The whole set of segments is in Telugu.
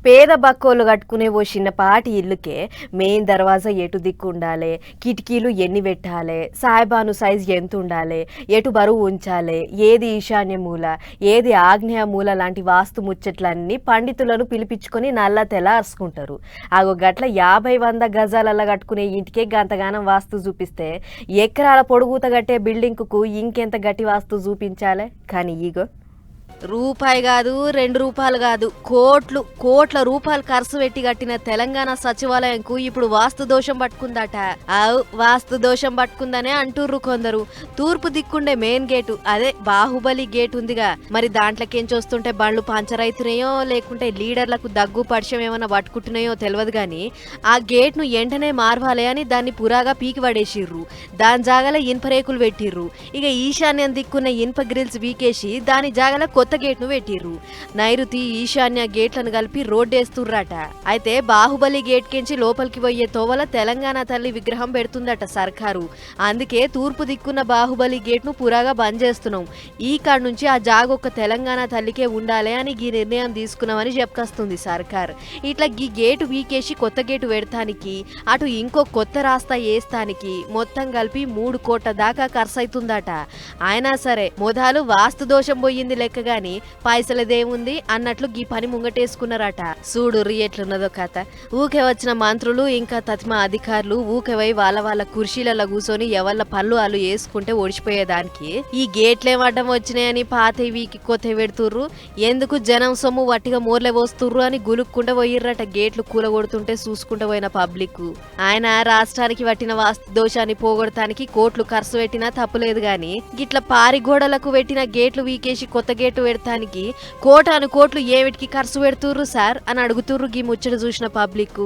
పేద బక్కోళ్ళు కట్టుకునే ఓ చిన్నపాటి ఇల్లుకే మెయిన్ దర్వాజా ఎటు దిక్కు ఉండాలి, కిటికీలు ఎన్ని పెట్టాలి, సాయిబాను సైజ్ ఎంత ఉండాలి, ఎటు బరువు ఉంచాలి, ఏది ఈశాన్య మూల, ఏది ఆగ్నేయ మూల లాంటి వాస్తు ముచ్చట్లన్నీ పండితులను పిలిపించుకొని నల్ల తెల అరుచుకుంటారు. ఆగో గట్ల 50-100 గజాలల్లా కట్టుకునే ఇంటికే గంతగానం వాస్తు చూపిస్తే ఎకరాల పొడుగుత కట్టే బిల్డింగ్కు ఇంకెంత గట్టి వాస్తు చూపించాలి. కానీ ఈగో రూపాయి కాదు, 2 రూపాయలు కాదు, కోట్ల రూపాయలు ఖర్చు పెట్టి కట్టిన తెలంగాణ సచివాలయంకు ఇప్పుడు వాస్తు దోషం పట్టుకుందట. వాస్తు దోషం పట్టుకుందనే అంటుర్రు కొందరు. తూర్పు దిక్కుండే మెయిన్ గేటు, అదే బాహుబలి గేట్ ఉందిగా, మరి దాంట్లోకేం చూస్తుంటే బండ్లు పంచర్ అవుతున్నాయో లేకుంటే లీడర్లకు దగ్గు పడిషం ఏమన్నా పట్టుకుంటున్నాయో తెలియదు గాని ఆ గేట్ ను వెంటనే మార్వాలే అని దాన్ని పురాగా పీకి పడేసిర్రు. దాని జాగల ఇనుప రేకులు పెట్టిర్రు. ఇక ఈశాన్యం దిక్కున్న ఇనుప గ్రిల్స్ వీకేసి దాని జాగల కొత్త గేట్ ను పెట్టిర్రు. నైరుతి ఈశాన్య గేట్లను కలిపి రోడ్డేస్తుర్రట. అయితే బాహుబలి గేట్ కించి లోపలికి పోయే తోవల తెలంగాణ తల్లి విగ్రహం పెడుతుందట సర్కారు. అందుకే తూర్పు దిక్కున్న బాహుబలి గేట్ ను పురాగా బంద్ చేస్తున్నాం. ఈ కాడ నుంచి ఆ జాగొక్క తెలంగాణ తల్లికే ఉండాలి అని ఈ నిర్ణయం తీసుకున్నామని చెప్పుకొస్తుంది సర్కార్. ఇట్లా ఈ గేటు వీకేసి కొత్త గేటు పెడతానికి, అటు ఇంకో కొత్త రాస్తా వేస్తానికి మొత్తం కలిపి 3 కోట్ల దాకా ఖర్చు అవుతుందట. అయినా సరే మొదలు వాస్తు దోషం పోయింది లెక్క గాని పైసలదేముంది అన్నట్లు గీ పని ముంగటేసుకున్నారట. చూడు ఎట్లున్నదో కథ. ఊకే వచ్చిన మంత్రులు ఇంకా తత్మ అధికారులు ఊకెవై వాళ్ళ కుర్చీలలో కూర్చొని ఎవళ్ళ పళ్ళు వాళ్ళు వేసుకుంటే ఓడిచిపోయేదానికి ఈ గేట్లేం అడ్డం వచ్చినాయని పాత వీకి కొత్త పెడుతుర్రు. ఎందుకు జనం సొమ్ము వట్టిగా మోర్లే వస్తుర్రు అని గులుక్కుంటూ పోయిర్రట. గేట్లు కూలగొడుతుంటే చూసుకుంటూ పోయిన పబ్లిక్. ఆయన రాష్ట్రానికి పట్టిన వాస్తు దోషాన్ని పోగొడటానికి కోట్లు ఖర్చు పెట్టినా తప్పులేదు గాని గిట్ల పారి గోడలకు పెట్టిన గేట్లు వీకేసి కొత్త గేటు పెడతానికి కోట్లు ఏమిటికి ఖర్చు పెడుతుర్రు సార్ అని అడుగుతుర్రు గీ ముచ్చట చూసిన పబ్లిక్.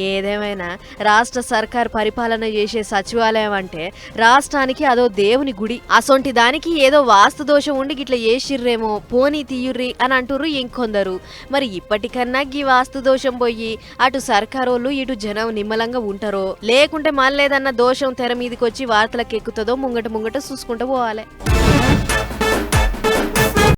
ఏదేమైనా రాష్ట్ర సర్కార్ పరిపాలన చేసే సచివాలయం అంటే రాష్ట్రానికి అదో దేవుని గుడి. అసొంటి దానికి ఏదో వాస్తు దోషం ఉండి గిట్ల చేసిర్రేమో పోనీ తీయుర్రి అని అంటుర్రు ఇంకొందరు. మరి ఇప్పటికన్నా గీ వాస్తు దోషం పోయి అటు సర్కారోళ్ళు ఇటు జనం నిమ్మలంగా ఉంటారో లేకుంటే మళ్ళేదన్నా దోషం తెర మీదకి వచ్చి వార్తలకు ఎక్కుతుందో ముంగట చూసుకుంటూ పోవాలి.